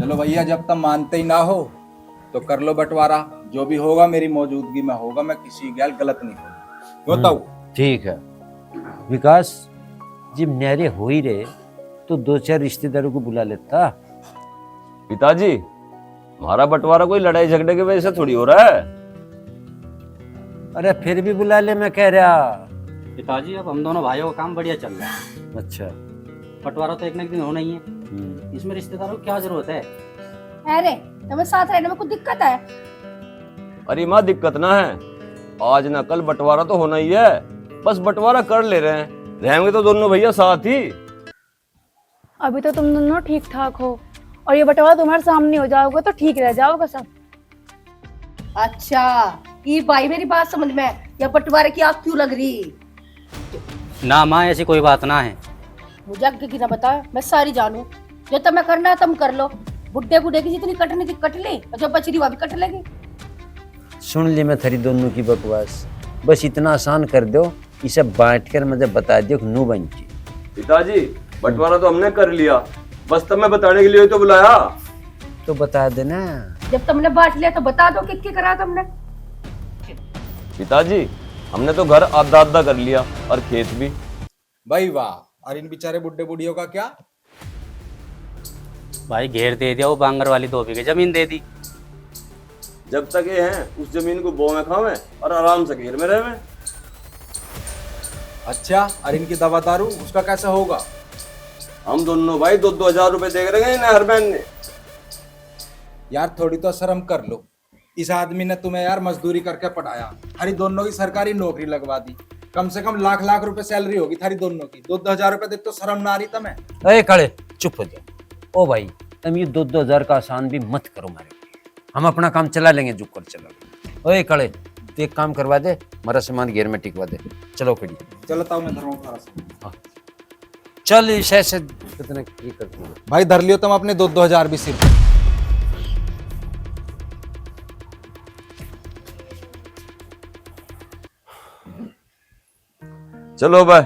चलो भैया, जब तक मानते ही ना हो तो कर लो बंटवारा। जो भी होगा मेरी मौजूदगी में होगा, मैं किसी गैल गलत नहीं होगा। बताओ। ठीक है विकास, जब न्यारे हो ही रहे तो दो चार रिश्तेदारों को बुला लेता। पिताजी, हमारा बंटवारा कोई लड़ाई झगड़े की वजह से थोड़ी हो रहा है। अरे फिर भी बुला ले, मैं कह रहा। पिताजी अब हम दोनों भाइयों का काम बढ़िया चल रहा है। अच्छा। बंटवारा तो एक ना एक दिन होना ही है, इसमें रिश्तेदारों की क्या जरूरत है। अरे तुम्हें साथ रहने में कुछ दिक्कत है? अरे माँ, दिक्कत ना है, आज ना कल बंटवारा तो होना ही है। बस बंटवारा कर ले रहे हैं, रहेंगे तो दोनों भैया साथ ही। अभी तो तुम दोनों ठीक ठाक हो और ये बंटवारा तुम्हारे सामने हो जाओगे तो ठीक रह जाओगे सब। अच्छा, ये भाई मेरी बात समझ में, या बंटवारे की आग क्यों लग रही? ना माँ, ऐसी कोई बात ना है। मुझे आगे की ना बता, मैं सारी जानू। जो तुम्हें करना है तुम कर लो। बुड्ढे बुड्ढे की जितनी कटनी थी कट ली, और जो बच रही वो भी कट लेगी। सुन ली मैं थारी दोनों की बकवास, बस इतना आसान कर दो, इसे बांट कर मुझे बता दियो नू बन की। पिताजी, बंटवारा तो हमने कर लिया, बस तुम्हें बताने के लिए तो बुलाया। तो बता देना। जब तुमने बांट लिया तो बता दो कि करा तुमने। पिताजी, हमने तो घर आधा आधा कर लिया और खेत भी। भाई वाह, और इन बेचारे बुड्ढे बुढ़ियों का क्या? भाई घेर दे दिया, वो बांगर वाली 2 बीघे जमीन दे दी। जब तक ये हैं उस जमीन को बो में खावे और आराम से घेर में रहे। अच्छा, और इनकी दवा दारू उसका कैसा होगा? हम दोनों भाई 2-2 हजार रुपए देख रहे हैं हर बहन ने। यार थोड़ी तो शर्म कर लो। इस आदमी ने तुम्हें यार मजदूरी करके पढ़ाया, थारी दोनों की सरकारी नौकरी लगवा दी, कम से कम लाख लाख रुपए सैलरी होगी थारी दोनों की। 2-2 हजार रुपए देख तो शर्म ना आ रही तुम्हें? अरे काले चुप हो जाओ। ओ भाई, तुम ये 2-2 हजार का आसान भी मत करो मारे, हम अपना काम चला लेंगे जो कर चला। ओए काले, तू एक काम करवा दे, हमारा सामान घेर में टिकवा दे। चलो खड़ी चलता हूँ मैं धर्म सारा। चल इस ऐसे कितने ये करते हो। भाई धर लियो तुम अपने 2-2 हजार भी सिर्फ। चलो भाई,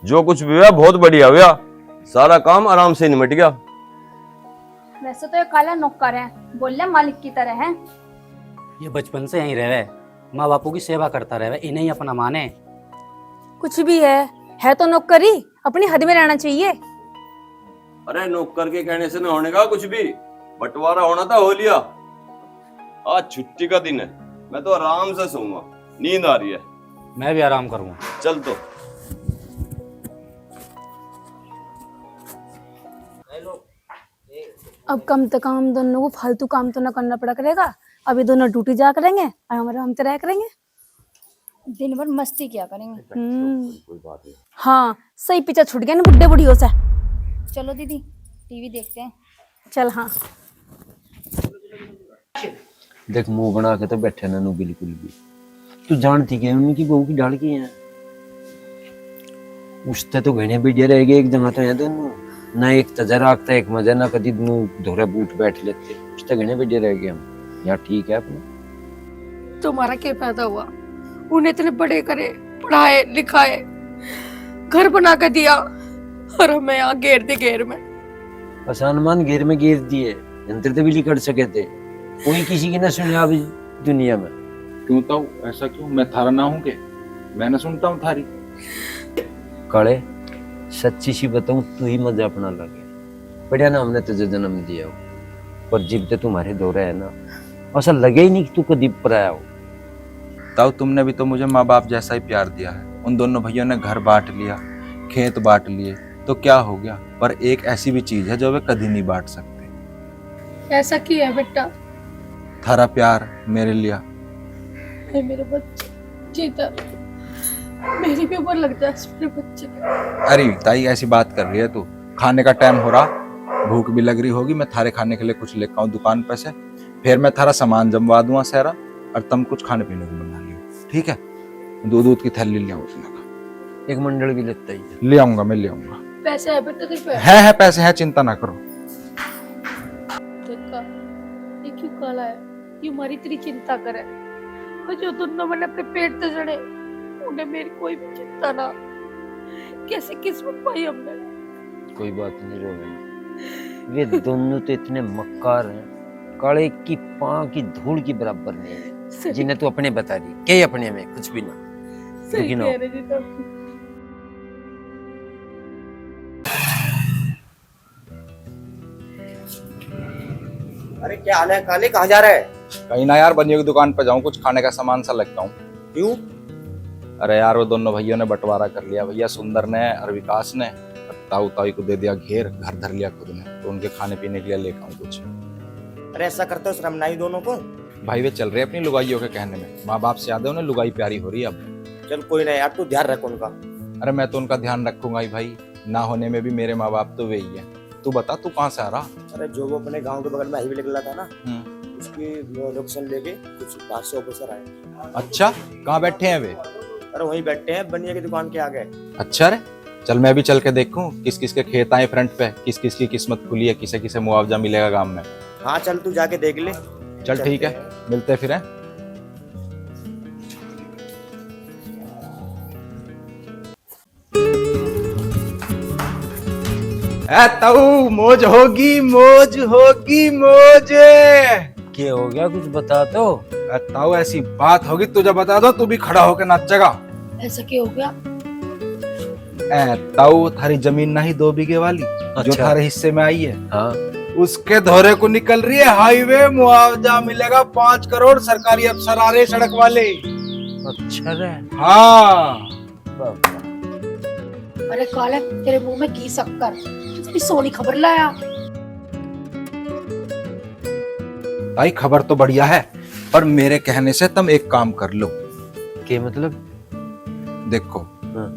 जो कुछ भी हुआ बहुत बढ़िया हुआ, सारा काम आराम से निमट गया। वैसे तो ये काला नौकर है, बोल मालिक की तरह है। ये बचपन से यहीं रहे, माँ बापू की सेवा करता रहे, इन्हें ही अपना माने। कुछ भी है तो नौकरी, अपनी हद में रहना चाहिए। अरे नौकर के कहने से न होने का कुछ भी, बंटवारा होना था हो लिया। आज छुट्टी का दिन है, मैं तो आराम से सोऊंगा, नींद आ रही है। मैं भी आराम करूँगा। चल तो। अब कम से कम हम दोनों को फालतू काम तो ना करना पड़ा करेगा। अभी दोनों ड्यूटी जा करेंगे और हम आराम से रह करेंगे, दिन भर मस्ती किया करेंगे। कोई बात नहीं। हाँ, सही पीछा छूट गया ना बुड्ढे बुढ़ियों से। चलो दीदी, टीवी देखते हैं। चल हाँ। देख मुंह बना के तो बैठे ना नू बिल्कुल भी। तू जानती क्या उनकी बहू की डाल की है? उसते तो घने बढ़िया रह गए, एक जगह तो है दोनों ना, एक तजर आगता एक मजा ना, कदी नू धोरे बूट बैठ लेते, उसते घने बढ़िया रह गए हम। यार ठीक है अपना। तुम्हारा क्या फायदा हुआ? उन्हें इतने बड़े करे, पढ़ाए लिखाए, घर बना कर दिया, और हमें यहाँ घेर दे घेर में। आसमान घेर में घेर दिए, यंत्र तो भी कर सके थे, कोई किसी की ना सुने अभी दुनिया में। क्यों तो ऐसा क्यों? मैं थारा ना हूँ के? मैं ना सुनता हूँ थारी। काले सच्ची सी बताऊं, तू ही मजा अपना लगे। बढ़िया ना, हमने तुझे जन्म दिया हो, पर जिब ते तुम्हारे दौरे है ना, ऐसा लगे ही नहीं कि तू कभी पराया हो। ताऊ, तुमने भी तो मुझे माँ बाप जैसा ही प्यार दिया है। उन दोनों भैया ने घर बांट लिया, खेत बांट लिए, तो क्या हो गया? पर एक ऐसी भी चीज है जो वे कभी नहीं बांट सकते। ऐसा क्यों है बेटा? थारा प्यार मेरे लिया। मेरे बच्चे जीता, मेरी भी उम्र लग जाए मेरे बच्चे। अरे ताई, ऐसी बात कर रही है तू? खाने का टाइम हो रहा, भूख भी लग रही होगी, मैं थारे खाने के लिए कुछ लेकर आऊं दुकान पे से, फिर मैं थारा सामान जमवा दूंगा सारा, और तुम कुछ खाने पीने को बना लियो, ठीक है? दूध की थैली ले आऊँ, एक मंडल भी लेता ही ले आऊंगा, मैं ले आऊंगा। पैसे है बेटा तेरे पे? है पैसे है, चिंता ना करो। देखा, ये क्यों काला है? ये हमारी तेरी चिंता करे, और जो दोनों मैंने अपने पेट से जड़े, उन्हें मेरी कोई भी चिंता ना। कैसी किस्मत पाई हमने। कोई बात नहीं, रो वे दोनों तो इतने मक्कार हैं, काले की पांव की धूल की बराबर नहीं है, जिन्हें तू अपने बता रही के अपने में कुछ भी ना। सही लेकिन कह रहे जी तुम। अरे क्या हाल है काले, कहाँ जा रहा है? कहीं ना यार, बनियों की दुकान पे जाऊं, कुछ खाने का सामान सा लेके आऊं। क्यों? अरे यार, वो दोनों भैया ने बंटवारा कर लिया, भैया सुंदर ने और विकास ने। ताऊ ताई को दे दिया घेर, घर धर लिया खुद ने, तो उनके खाने पीने के लिए लेके आऊं कुछ। अरे ऐसा करते हो शर्म नहीं दोनों को? भाई वे चल रहे अपनी लुगाइयों के कहने में, माँ बाप से याद है उन्हें, लुगाई प्यारी हो रही है अब। चल कोई नहीं यार, तू ध्यान रख उनका। अरे मैं तो उनका ध्यान रखूंगा ही भाई, ना होने में भी मेरे माँ बाप तो वे ही है। तू बता, तू कहाँ से आ रहा? अरे जो वो अपने गांव के बगल में हाईवे निकला था ना, हम्म। उसकी लोकेशन लेके कुछ बाहर से ऑफिसर आए। अच्छा, कहाँ बैठे हैं वे? अरे वहीं बैठे हैं बनिया की दुकान के आगे। अच्छा रे, चल मैं भी चल के देखूं किस किस के खेत आए फ्रंट पे, किस किस की किस्मत खुली है, किसे किसे मुआवजा मिलेगा गांव में। हाँ चल तू जाके देख ले। चल ठीक है, मिलते फिर हैं। ताऊ मौज होगी, मौज होगी, मौज। क्या हो गया, कुछ बता तो। ताऊ ऐसी बात होगी तुझे बता दो, तू भी खड़ा होकर नाचेगा। ऐसा क्या हो गया? ताऊ थारी जमीन नहीं 2 बीघे वाली जो अच्छा। थारे हिस्से में आई है, हाँ, उसके धोरे को निकल रही है हाईवे, मुआवजा मिलेगा 5 करोड़, सरकारी अफसर आ रहे सड़क वाले। अच्छा रे। हाँ बाबा। अरे काले, तेरे मुंह में घी शक्कर, इतनी सोनी खबर लाया। भाई खबर तो बढ़िया है, पर मेरे कहने से तुम एक काम कर लो। के मतलब? देखो, हाँ।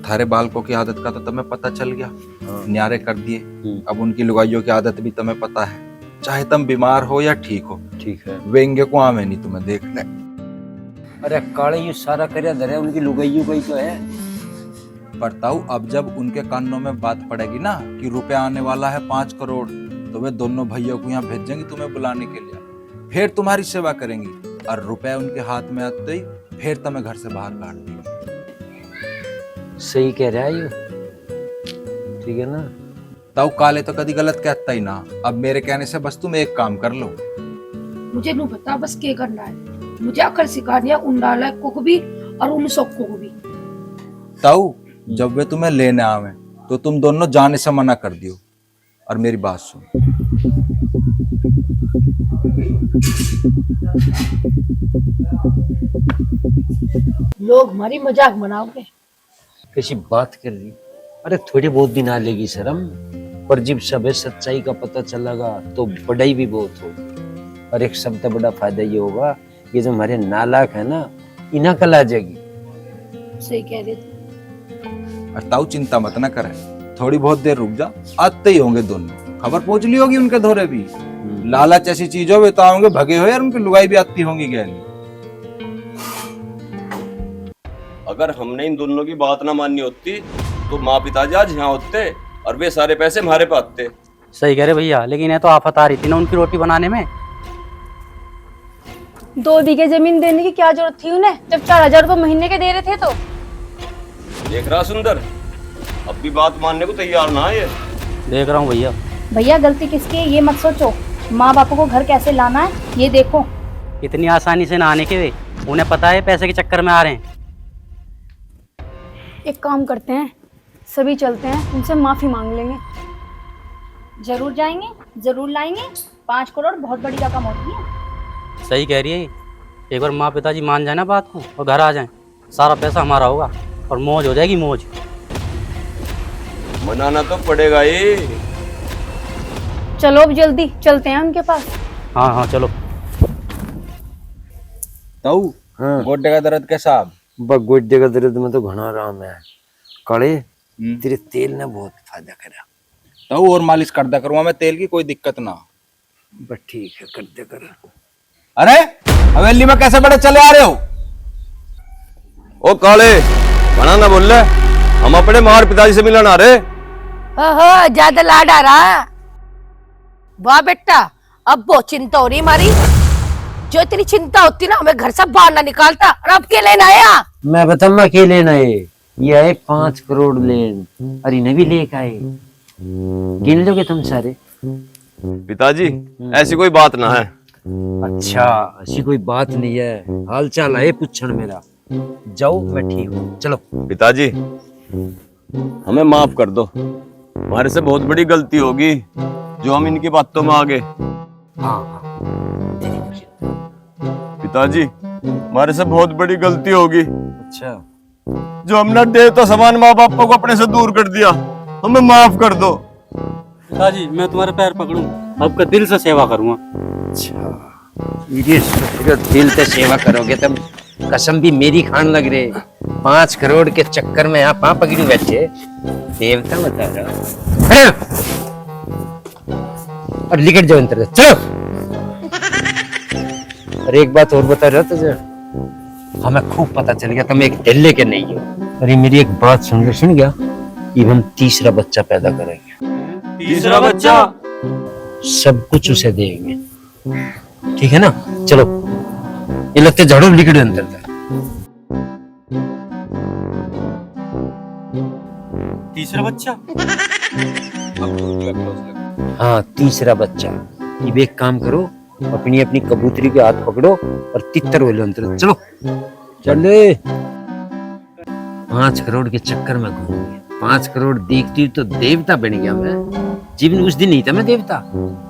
थारे बालकों की आदत का तो तुम्हें पता चल गया, हाँ। न्यारे कर दिए। अब उनकी लुगाइयों की आदत भी तुम्हें पता है, चाहे तुम बीमार हो या ठीक हो, ठीक है। वेंगे को आवे नहीं तुम्हें देख ले। अरे काले, ये सारा करे धरे उनकी लुगाई उगाई तो है। पर ताऊ, अब जब उनके कानों में बात पड़ेगी ना कि रुपया आने वाला है 5 करोड़, तो वे दोनों भैया को यहाँ भेजेंगे तुम्हें बुलाने के लिए, फिर तुम्हारी सेवा करेंगी, और रुपया उनके हाथ में आते ही फिर तुम्हें घर से बाहर काट देंगे। सही कह रहा है ये, ठीक है ना? ताऊ काले तो कभी गलत कहता ही ना। अब मेरे कहने से बस तुम एक काम कर लो। मुझे नू बता बस क्या करना है। मुझे अकल सिखा दिया उन नालायकों को भी और उन सबको को भी। ताऊ, जब वे तुम्हें लेने आवे तो तुम दोनों जाने से मना कर दियो, और मेरी बात सुन। लोग हमारी मजाक बनाओगे। कैसी बात कर रही? अरे थोड़ी बहुत दिन आ लेगी शर्म, पर जब सब सच्चाई का पता चलेगा तो बड़ाई भी बहुत होगी। और एक सबसे बड़ा फायदा ये होगा, ये जो हमारे नालायक है ना, इन्हें कल आ जाएगी। सही कह रहे थे। और ताऊ चिंता मत ना करे, थोड़ी बहुत देर रुक जा, आते ही होंगे दोनों। खबर पहुंच ली होगी उनके धोरे भी। लालच ऐसी चीज हो, वे तो आओगे भगे हो यार, उनकी लुगाई भी आती होंगी गहली। अगर हमने इन दोनों की बात ना माननी होती तो माँ पिताजी आज यहाँ होते और वे सारे पैसे हमारे पास आते। सही कह रहे भैया, लेकिन ये तो आफत आ रही थी ना उनकी रोटी बनाने में। 2 बीघे जमीन देने की क्या जरूरत थी उन्हें, जब 4000 रुपए महीने के दे रहे थे तो। देख रहा सुंदर, अब भी बात मानने को तैयार ना है ये। देख रहा हूँ भैया। भैया गलती किसकी है ये मत सोचो, माँ बापों को घर कैसे लाना है ये देखो। इतनी आसानी से ना आने के वे, उन्हें पता है पैसे के चक्कर में आ रहे हैं। एक काम करते हैं, सभी चलते हैं, उनसे माफी मांग लेंगे। जरूर जाएंगे, जरूर लाएंगे। 5 करोड़ बहुत बड़ी रकम होती है। सही कह रही है, एक बार माँ पिताजी मान जाए ना बात को और घर आ जाए, सारा पैसा हमारा होगा और मौज हो जाएगी, मौज। मनाना तो पड़ेगा ही। चलो अब जल्दी चलते हैं उनके पास। हाँ हाँ चलो। ताऊ, हाँ। गोड्डे का दर्द कैसा? अब गोड्डे का दर्द में तो घना आराम है। काले, तेरे तेल ने बहुत फायदा करा। ताऊ और मालिश कर दिया करूंगा मैं तेल की, कोई दिक्कत ना। बस ठीक है, कर दे कर। अरे हवेली में कैसे बड़े चले आ रहे हो? ओ काले, बना ना बोल रहे, हम अपने मार पिताजी से मिलने आ रहे। ओहो, ज्यादा लाड आ रहा। वाह बेटा, अब बहुत चिंता हो रही हमारी। जो इतनी चिंता होती ना, हमें घर से बाहर ना निकालता। और अब के लेना आया? मैं बताऊँ अकेले ना, ये आए 5 करोड़ लेन, और इन्हें भी लेके आए। गिन लोगे तुम सारे? पिताजी ऐसी कोई बात ना है। अच्छा ऐसी कोई बात नहीं है, हाल चाल है पूछण मेरा। जाओ मैं ठीक हूँ, चलो। पिताजी हमें माफ कर दो, हमारे से बहुत बड़ी गलती होगी जो हम इनकी बातों में आ गए। हाँ हाँ तेरी खुशी। पिताजी हमारे से बहुत बड़ी गलती होगी अच्छा जो हमने देवता समान माँ बाप को अपने से दूर कर दिया, हमें माफ कर दो। पिताजी मैं तुम्हारे पैर पकड़ूं, आपका दिल से सेवा करूंगा। अच्छा मेरी दिल से सेवा करोगे तब कसम भी मेरी खान लग रहे। 5 करोड़ के चक्कर में यहाँ पाँ पकड़ी बैठे, देवता बता रहा। और लिखट जाओ अंतर चलो। और एक बात और बता रहा तुझे, हमें खूब पता चल गया तुम एक ढिल्ले के नहीं हो। अरे मेरी एक बात सुन गया, ये हम तीसरा बच्चा पैदा करेंगे। तीसरा बच्चा? सब कुछ उसे देंगे, ठीक है ना? चलो ये लगते झाड़ू लिखट अंदर था। तीसरा बच्चा? हाँ तीसरा बच्चा। ये एक काम करो, अपनी अपनी कबूतरी के हाथ पकड़ो और तितर हो लो अंदर। चलो चले। 5 करोड़ के चक्कर में घूम गए, 5 करोड़ देखती तो देवता बन गया मैं। जीवन उस दिन नहीं था मैं देवता,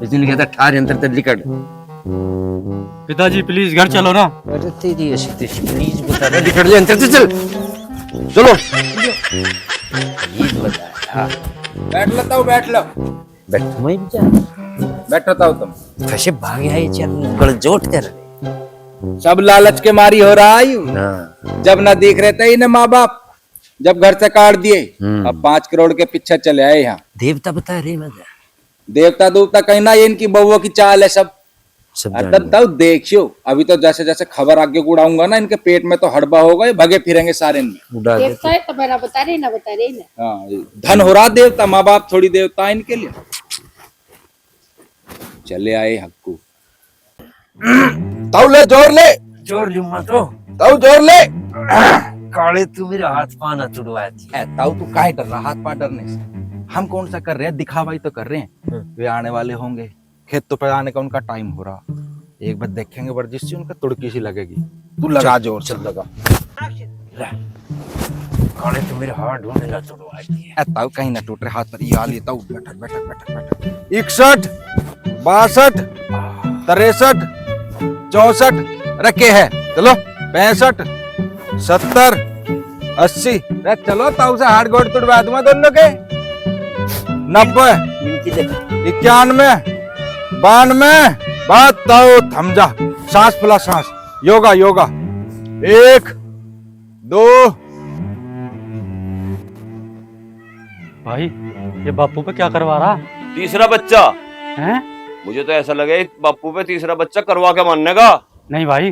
उस दिन कहता ठार अंतर तक लिकट। पिताजी प्लीज घर चलो ना। अरे तेरी ऐसी तेरी प्लीज बता रहा, लिकट ले अंतर से चल। चलो प्लीज बता। बैठ लेता हूँ, बैठ लो। बैठ तुम ही बेचारा, बैठ लेता हूँ। तुम कैसे भाग गया ये चल गलजोट कर। सब लालच के मारी हो रहा है यूं। हाँ जब ना देख रहे थे इन्हें माँ बाप, जब घर से काट दिए, अब 5 करोड़ के पीछे चले आए यहाँ। देवता बता रहे मजा देवता दूवता कहीं ना, ये इनकी बहुओं की चाल है सब। सब तब तब देखियो, अभी तो जैसे जैसे खबर आगे उड़ाऊंगा ना, इनके पेट में तो हड़बा होगा, ये भगे फिरेंगे सारे इनमें। उड़ा दे। देखता है तो मेरा बता रही ना बता रही ना। हाँ धन हो रहा देवता, माँ बाप थोड़ी देवता है इनके लिए। चले आए हक्कू। ताऊ ले, जोर ले, जोर लूंगा तो ताऊ जोर ले। काले तू मेरा हाथ पा ना तुड़वा दी। ताऊ तू काहे डर रहा? हाथ पांव डरने से हम कौन सा कर रहे हैं, दिखावा ही तो कर रहे हैं। वे आने वाले होंगे, खेत तो पे आने का उनका टाइम हो रहा। एक बार देखेंगे वर्जिश से उनका तुड़की सी लगेगी। तू लगा जोर से लगा। काले तू मेरे हाथ ढूंढने ना तुड़वा दी। ताऊ कहीं ना टूट रहे हाथ पर। ये हाल, ताऊ बैठक बैठक बैठक बैठक। 61 62 63 64 रखे है। चलो 65 70 80। चलो ताऊ से हाथ गोड़ तुड़वा दूंगा दोनों के। 90 91 92। बात ताऊ थम जा, सांस फुला सांस। योगा योगा। 1 2। भाई ये बापू पे क्या करवा रहा तीसरा बच्चा? है? मुझे तो ऐसा लगे बापू पे तीसरा बच्चा करवा के मानने का। नहीं भाई।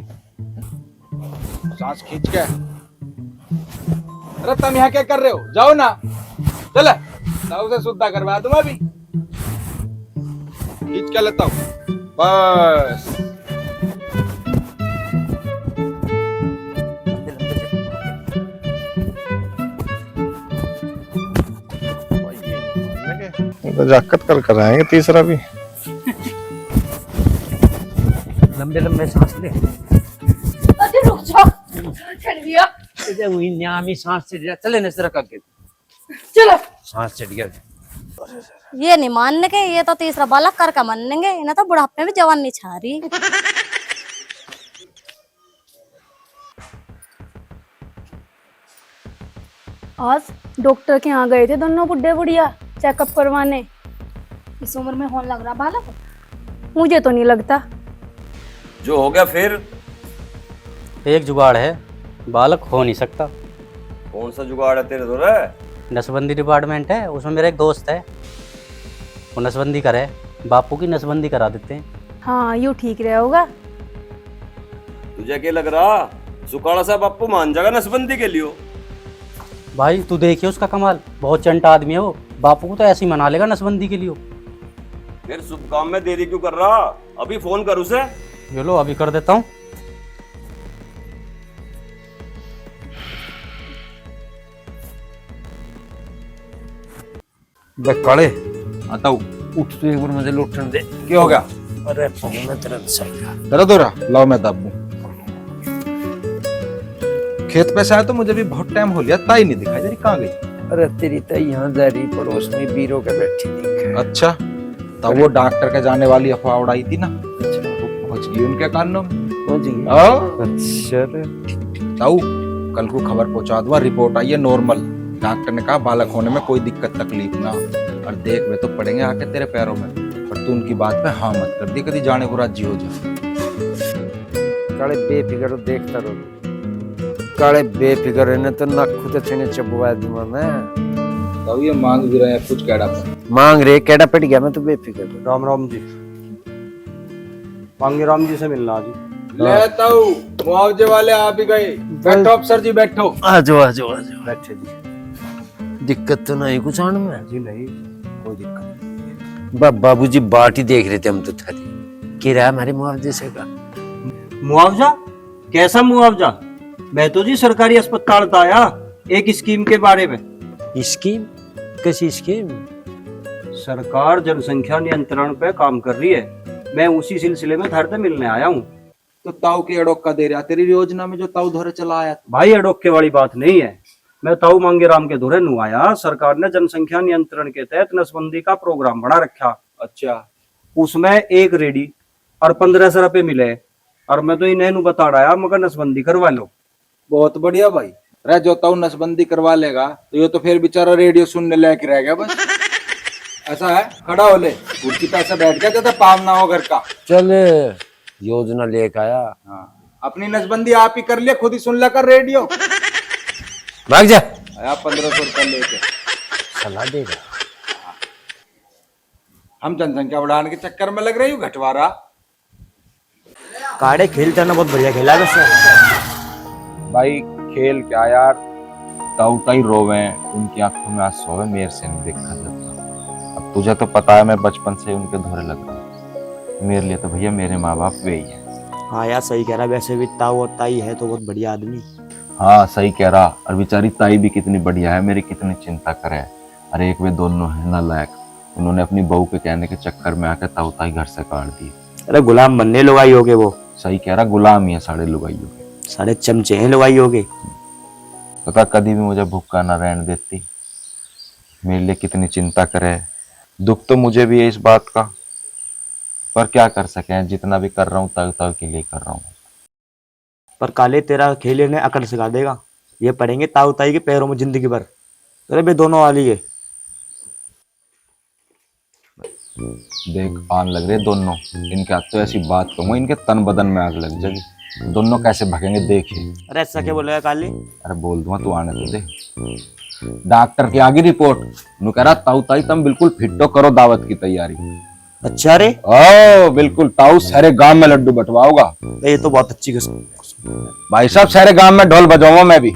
सांस खींच के। अरे तुम यहाँ क्या कर रहे हो? जाओ ना, चल ताऊ से शुद्धा करवा दूंगा अभी। खींच के लेता हूँ बस। तो जाकत कल कराएंगे तीसरा भी। लंबे लंबे सांस ले। अरे रुक जाओ, चल गया। तुझे वही न्यामी सांस चढ़ गया। चले नजर का के चलो सांस चढ़ गया। ये नहीं मानने के, ये तो तीसरा बालक कर का मानेंगे। इन्हें तो बुढ़ापे में भी जवान नहीं छा रही। आज डॉक्टर के यहाँ गए थे दोनों बुढ़े बुढ़िया चेकअप करवाने। इस उम्र में होने लग रहा बालक? मुझे तो नहीं लगता। जो हो गया फिर? एक जुगाड़ है, बालक हो नहीं सकता। कौन सा जुगाड़ है तेरे? तो रे नसबंदी डिपार्टमेंट है, उसमें मेरा एक दोस्त है, वो नसबंदी करे, बापू की नसबंदी करा देते हैं। हाँ यूँ ठीक रहा होगा। तुझे क्या लग रहा सुकाड़ा सा बापू मान जाएगा नसबंदी के लिए? भाई तू देखिए उसका कमाल, बहुत चंटा आदमी है वो। बापू को तो ऐसे ही मना लेगा नसबंदी के लिए। फिर शुभ काम में देरी क्यों कर रहा? अभी फोन कर उसे। ये लो अभी कर देता हूँ। काले ताऊ उठ तो एक बार मुझे लौटने दे। क्या हो गया? अरे फोन में तुरंत सही गया। दर्द हो रहा? लाओ मैं दब दूं। खेत पे से आया तो मुझे भी बहुत टाइम हो लिया, ताई नहीं दिखाई दे रही, कहाँ गई? अरे तेरी तो यहाँ जा रही पड़ोस में बीरो के बैठी दिखे। अच्छा, तब वो डॉक्टर के जाने वाली अफवाह उड़ाई थी ना, वो पहुंच गई उनके कानों में। पहुंच गई? अच्छा रे। ताऊ कल को खबर पहुंचा दूंगा, रिपोर्ट आई है नॉर्मल। डॉक्टर ने कहा बालक होने में कोई दिक्कत तकलीफ ना, और देख वे तो पड़ेंगे आके तेरे पैरों में, पर तू उनकी बात पे हाँ मत कर दी, कभी जाने को राजी हो जा। काले बेफिक्र देखता रहो, काले बेफिक्र है ना तो नाक खुद चने चबवा दूंगा मैं। ताऊ ये मांग भी रहे हैं कुछ कैडा पर। मांग रे केड़ा पड़ गया, मैं तो बेफिक्र। राम राम जी, मांगे राम जी से मिलना जी। ले ताऊ मुआवजे वाले आप ही गए। बैठो अफसर जी बैठो। आ जाओ आ जाओ आ जाओ। बैठे जी। दिक्कत तो नहीं कुछ आने में? जी नहीं, कोई दिक्कत नहीं। बाबूजी बाट ही देख रहे थे हम तो थारी। किराया हमारे मुआवजे से का। मुआवजा? कैसा मुआवजा? मैं तो जी सरकारी अस्पताल था आया एक स्कीम के बारे में। स्कीम? कैसी स्कीम? सरकार जनसंख्या नियंत्रण पे काम कर रही है, मैं उसी सिलसिले में धरते मिलने आया हूँ। तो ताऊ की अड़ोक का दे रहा तेरी योजना में जो ताऊ धोरे चला आया। भाई अडोके वाली बात नहीं है, मैं ताऊ मांगे राम के धोरे नु आया। सरकार ने जनसंख्या नियंत्रण के तहत नसबंदी का प्रोग्राम बना रखा। अच्छा, उसमें एक रेडी और 1500 रुपए मिले, और मैं तो इन्हें नु बता रहा मगर नसबंदी करवा लो। बहुत बढ़िया भाई। रह जो ताऊ नसबंदी करवा लेगा तो ये तो फिर बेचारा रेडियो सुनने लायक रह गया बस। ऐसा है, खड़ा हो ले, कुर्सी पे ऐसे बैठ गया जैसे पाम ना हो घर का। चल योजना लेके आया। हाँ, अपनी नसबंदी आप ही कर लिया, खुद ही सुन ला कर रेडियो। भाग जा। आया 1500 रुपए लेके। सलाह देगा। हम जनसंख्या बढ़ाने के चक्कर में लग रही हूँ घटवारा। काड़े खेलते ना बहुत बढ़िया खेला वैसे। भाई खेल क्या यार, ताऊ ताई रोवे, उनकी आंखों में आंसू है, मेरे से नहीं देखा जाता। अब तुझे तो पता है मैं बचपन से उनके धोरे लग रहा हूँ, मेरे लिए तो भैया मेरे माँ बाप वे ही है। हाँ यार सही कह रहा, वैसे भी ताऊ और ताई है तो बहुत बढ़िया आदमी। हाँ सही कह रहा, और बेचारी ताई भी कितनी बढ़िया है, मेरी कितनी चिंता करे। अरे एक वे दोनों है नालायक, उन्होंने अपनी बहू के कहने के चक्कर में आकर ताऊ ताई घर से काट दी। अरे गुलाम बनने लुगाई होगे वो। सही कह रहा, गुलाम ही है साढ़े लुगाइयों के। साढ़े चमचे हैं लुगाई होगे। पता कभी भी मुझे भूखा ना रहने देती, मेरे लिए कितनी चिंता करे। दुख तो मुझे भी है इस बात का, पर क्या कर सके, जितना भी कर रहा हूँ ताऊ ताऊ के लिए कर रहा हूँ। पर काले तेरा खेल इन्हें अकड़ सिखा देगा, ये पड़ेंगे ताऊ ताई के पैरों में जिंदगी भर। अरे बे दोनों वाली है। देख आन लग रहे दोनों, इनके हाथ तो ऐसी बात कहूंगा इनके तन बदन में आग लग जाएगी। दोनों कैसे भगेंगे देखिए। अरे ऐसा क्या बोलेगा काले? अरे बोल दूंगा, तू आने तो दे। डॉक्टर की आगे रिपोर्ट नु कह रहा ताऊ ताई तुम बिल्कुल फिट्टो करो दावत की तैयारी। अच्छा रे, ओ बिल्कुल, ताऊ सारे गांव में लड्डू बंटवाओगा। ये तो बहुत अच्छी किस्म। भाई साहब सारे गांव में ढोल बजाऊंगा मैं भी।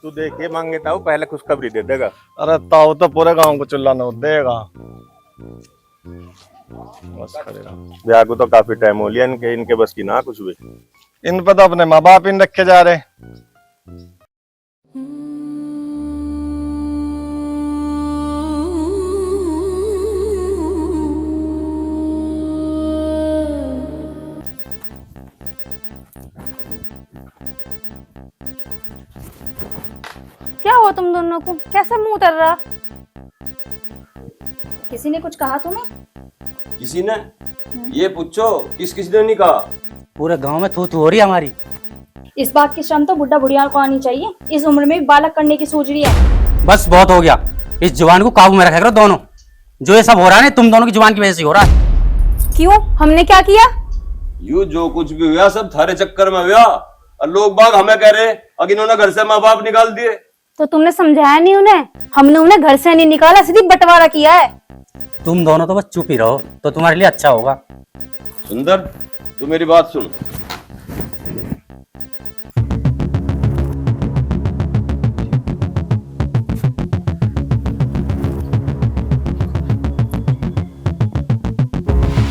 तू देखिए मांगे ताऊ पहले खुशखबरी दे देगा। अरे ताऊ तो पूरे गांव को चिल्लाना देगा। ब्याह को तो काफी टाइम हो लिया, इनके बस की ना कुछ भी। इन पर तो अपने माँ बाप इन रखे जा रहे। क्या हुआ तुम दोनों को? कैसा मुंह उतर रहा? किसी ने कुछ कहा तुम्हें? किसी ने? ये पूछो किस ने नहीं कहा। पूरे गांव में थू थू हो रही है हमारी। इस बात की शर्म तो बुढ़ा बुढ़िया को आनी चाहिए। इस उम्र में भी बालक करने की सोच रही है। बस बहुत हो गया, इस जुबान को काबू में रखा करो दोनों। जो ये सब हो रहा है तुम दोनों की जुबान की वजह से हो रहा है। क्यों? हमने क्या किया? यू जो कुछ भी हुआ सब थारे चक्कर में हुआ, और लोग बाग हमें कह रहे अब इन्होंने घर से माँ बाप निकाल दिए। तो तुमने समझाया नहीं उन्हें? हमने उन्हें घर से नहीं निकाला, सीधी बंटवारा किया है। तुम दोनों तो बस चुप ही रहो तो तुम्हारे लिए अच्छा होगा। सुंदर तू मेरी बात सुन,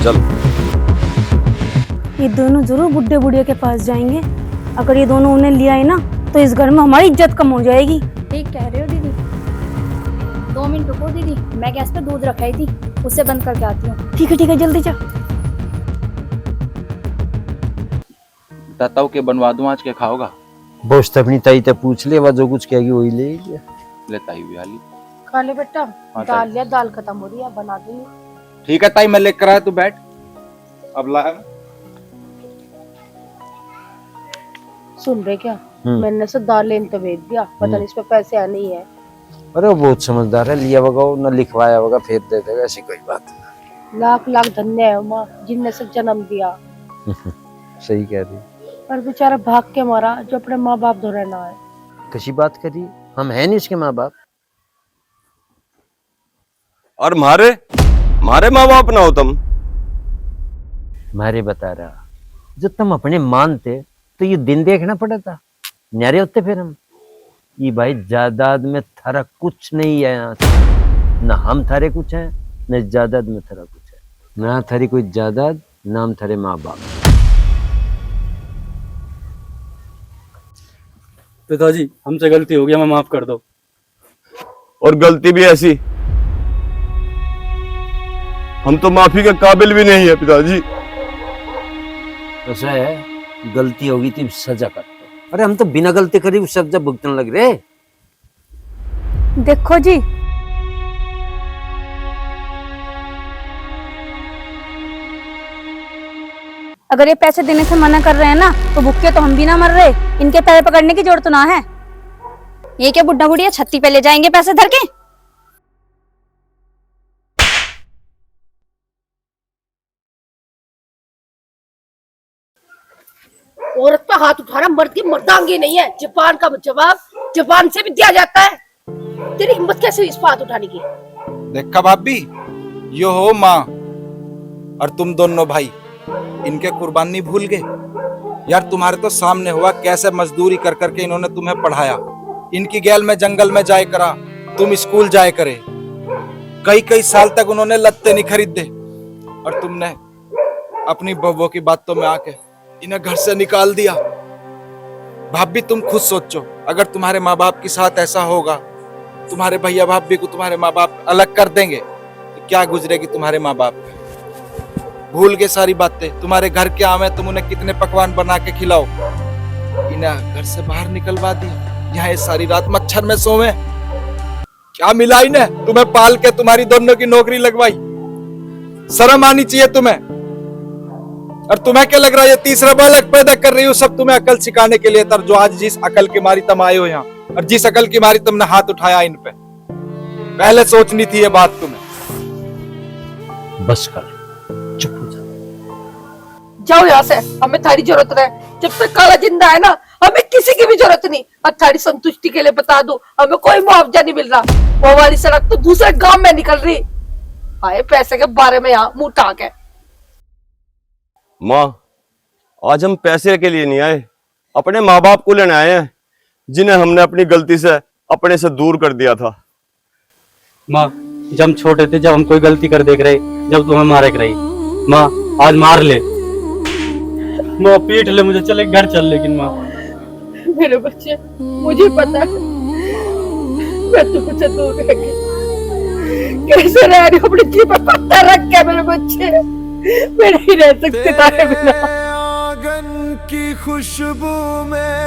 चल। ये दोनों जरूर बुढ़े बुढ़िया के पास जाएंगे। अगर ये दोनों उन्हें लिया है ना तो इस घर में हमारी इज्जत कम हो जाएगी। ठीक कह रहे हो दीदी। 2 मिनट रुको दीदी, मैं गैस पे दूध रखाई थी, उसे बंद करके आती हूँ। ठीक है जल्दी जा। ताऊ के बनवा दूं आज के खाओगा? बोस्ट अपनी ताई ते पूछ ले, वह जो कुछ कहेगी वही ले लीजिए। ले ताई भी आली। खा ले बेटा, हाँ, दाल लिया, दाल खत्म हो रही है, बना दूंगी। ठीक है ताई, मैं लेकर आया, तू बैठ। अब ला। सुन रहे क्या? मैंने से दाल लेने तो भेज दिया, पता नहीं इसमें पैसे आने ही है। अरे वो बहुत समझदार है, लिया होगा न लिखवाया होगा, फिर दे देगा, ऐसी कोई बात नहीं। लाख लाख धन्य है माँ जिनने से जन्म दिया। सही कह रही। पर बेचारा भाग के मारा जो अपने माँ बाप धोरे ना है। कैसी बात करी, हम है नहीं उसके माँ बाप। और मारे माँ बाप ना हो तुम। मारे बता रहा, जो तुम अपने मानते तो ये दिन देखना पड़ा था, न्यारे होते फिर हम। ये भाई जायदाद में थारा कुछ नहीं है यहाँ से। ना हम थारे कुछ हैं, न जायदाद में थारा कुछ है। ना थारी कोई जायदाद, नाम थारे माँ बाप। पिताजी हमसे गलती हो गया, हमें माफ कर दो। और गलती भी ऐसी, हम तो माफी के काबिल भी नहीं है पिताजी। ऐसा है, गलती होगी तो सजा कर दो। अरे हम तो बिना गलती करे सजा भुगतने लग रहे। देखो जी, अगर ये पैसे देने से मना कर रहे हैं ना, तो भूखे तो हम भी ना मर रहे, इनके पैसे पकड़ने की जरूरत ना है। ये क्या बुढ़ा बुढ़िया छत्ती पे ले जाएंगे पैसे धर के? औरत पे हाथ उठाना मर्द की मर्दांगी नहीं है। जापान का जवाब जापान से भी दिया जाता है। तेरी हिम्मत कैसे हुई इस पर हाथ उठाने की? देखा भाभी, यो हो माँ और तुम दोनों भाई, इनके कुर्बानी भूल गए यार। तुम्हारे तो सामने हुआ कैसे मजदूरी कर करके इन्होंने तुम्हें पढ़ाया। इनकी गैल में जंगल में जाए करा, तुम स्कूल जाए करे। कई कई साल तक उन्होंने लत्ते नहीं खरीदे, और तुमने अपनी बहू की बातों में आके इन्हें घर से निकाल दिया। भाभी तुम खुद सोचो, अगर तुम्हारे माँ बाप के साथ ऐसा होगा, तुम्हारे भैया भाभी को तुम्हारे माँ बाप अलग कर देंगे, तो क्या गुजरेगी तुम्हारे माँ बाप पे। भूल गए सारी बातें। तुम्हारे घर के आम है, तुम उन्हें कितने पकवान बना के खिलाओ। इन्हें घर से बाहर निकलवा दिया, यहाँ सारी रात मच्छर में सोवे। क्या मिला इन्हें तुम्हें पाल के, तुम्हारी दोनों की नौकरी लगवाई। शर्म आनी चाहिए तुम्हें। और तुम्हें क्या लग रहा है ये तीसरा बालक पैदा कर रही हो सब तुम्हें अकल सिखाने के लिए? तर जो आज जिस अकल की मारी तुम आए हो यहाँ, और जिस अकल की मारी तुमने हाथ उठाया इन पे, पहले सोचनी थी ये बात तुम्हें। बस कर, चुप हो जा। जाओ यहाँ से, हमें थारी जरूरत नहीं। जब तक काला जिंदा है ना, हमें किसी की भी जरूरत नहीं। और थारी संतुष्टि के लिए बता दो, हमें कोई मुआवजा नहीं मिल रहा। वो वाली सड़क तो दूसरे गांव में निकल रही। आए पैसे के बारे में यहाँ मुंह टाक है। माँ, आज हम पैसे के लिए नहीं आए, अपने माँ बाप को लेने आए हैं, जिन्हें हमने अपनी गलती से अपने से दूर कर दिया था। माँ, जब हम छोटे थे, जब हम कोई गलती कर देख रहे, जब तुम्हें मारे रही, माँ आज मार ले, माँ पीट ले मुझे, चले घर चल। लेकिन माँ, मेरे बच्चे, मुझे पता है मैं तुमसे दूर रह गई, कैसे रह रही हो अपनी जीभ पर पत्थर रख के। मेरे बच्चे, मैं नहीं रह सकती तारे बिना। आंगन की खुशबू में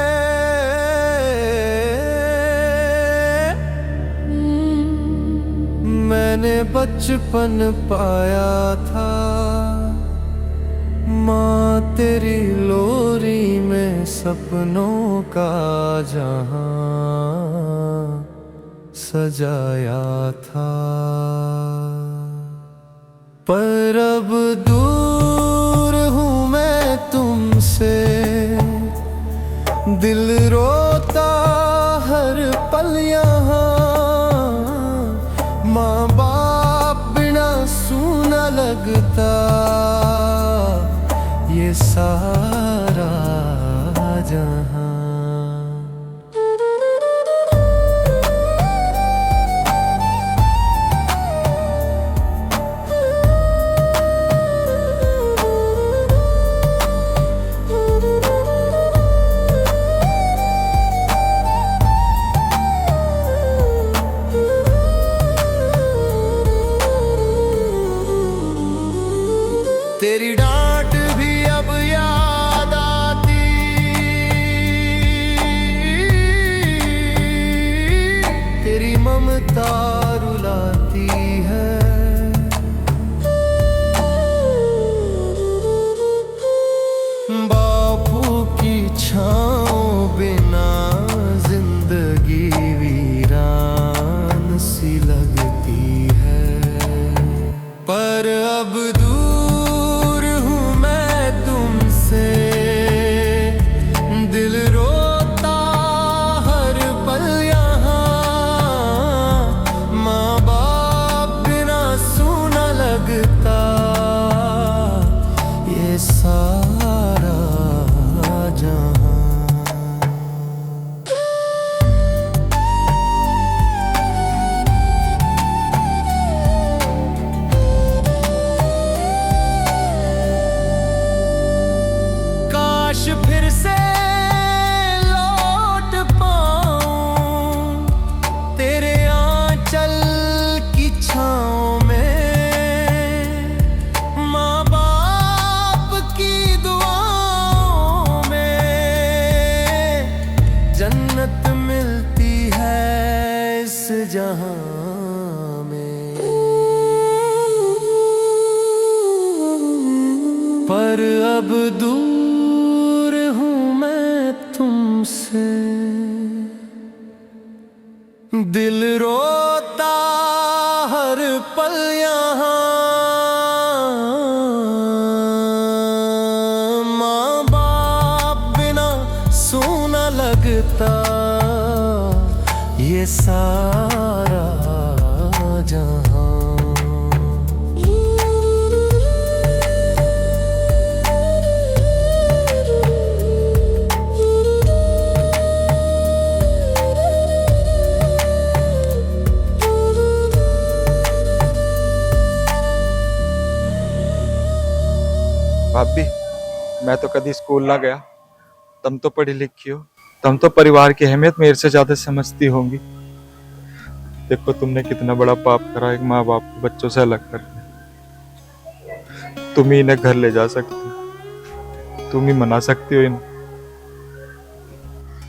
मैंने बचपन पाया था। माँ तेरी लोरी में सपनों का जहां सजाया था। पर अब दूर हूँ मैं तुमसे, दिल रोता हर पल यहाँ। माँ बाप बिना सूना लगता ये सारा जहां। ममता रुलाती है। बापू की छाँव बिना जिंदगी वीरान सी लगती है। पर अब दूर हूँ मैं तुमसे, दिल रोता हर पल यहाँ। माँ बाप बिना सूना लगता ये सारा जहां। काश फिर से लौट पाऊं तेरे आंचल की छाँव में। माँ बाप की दुआओं में जन्नत मिलती है इस जहां में। पर अब दूर हूँ मैं तुमसे, दिल रोता हर पल यहाँ। माँ बाप बिना सूना लगता ये सारा जहां। भाभी, मैं तो कभी स्कूल ना गया, तुम तो पढ़ी लिखी हो, तुम तो परिवार की अहमियत मेरे से ज्यादा समझती होंगी। देखो तुमने कितना बड़ा पाप करा, एक माँ बाप को बच्चों से अलग करके। तुम ही इन्हें घर ले जा सकती हो, तुम ही मना सकती हो इन्हें।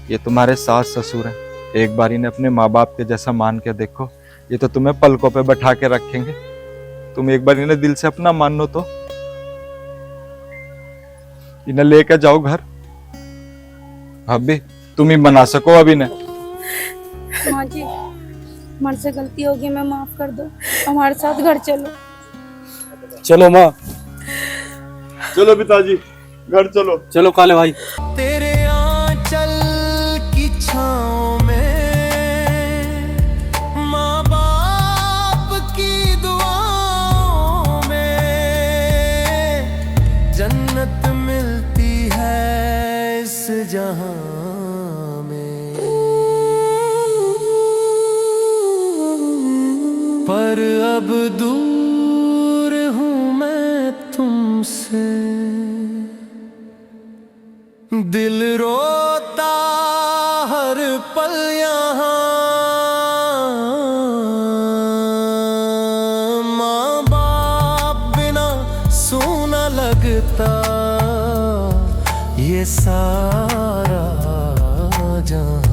ये तुम्हारे सास ससुर हैं, एक बार इन्हें अपने माँ बाप के जैसा मान के देखो, ये तो तुम्हें पलकों पे बैठा के रखेंगे। तुम एक बार इन्हें दिल से अपना मान लो, तो इन्हें लेकर जाओ घर। भाभी, तुम ही बना सको अब इन्हें। माँ जी, हमारे से गलती होगी, मैं माफ कर दो, हमारे साथ घर चलो। चलो माँ, चलो पिताजी घर चलो। चलो काले भाई। तेरे आंचल की छाँव में, माँ बाप की दुआओं में जन्नत मिलती है इस जहां में। पर अब दूर हूँ मैं तुमसे, दिल रोता हर पल यहाँ। माँ बाप बिना सूना लगता ये सारा जहां।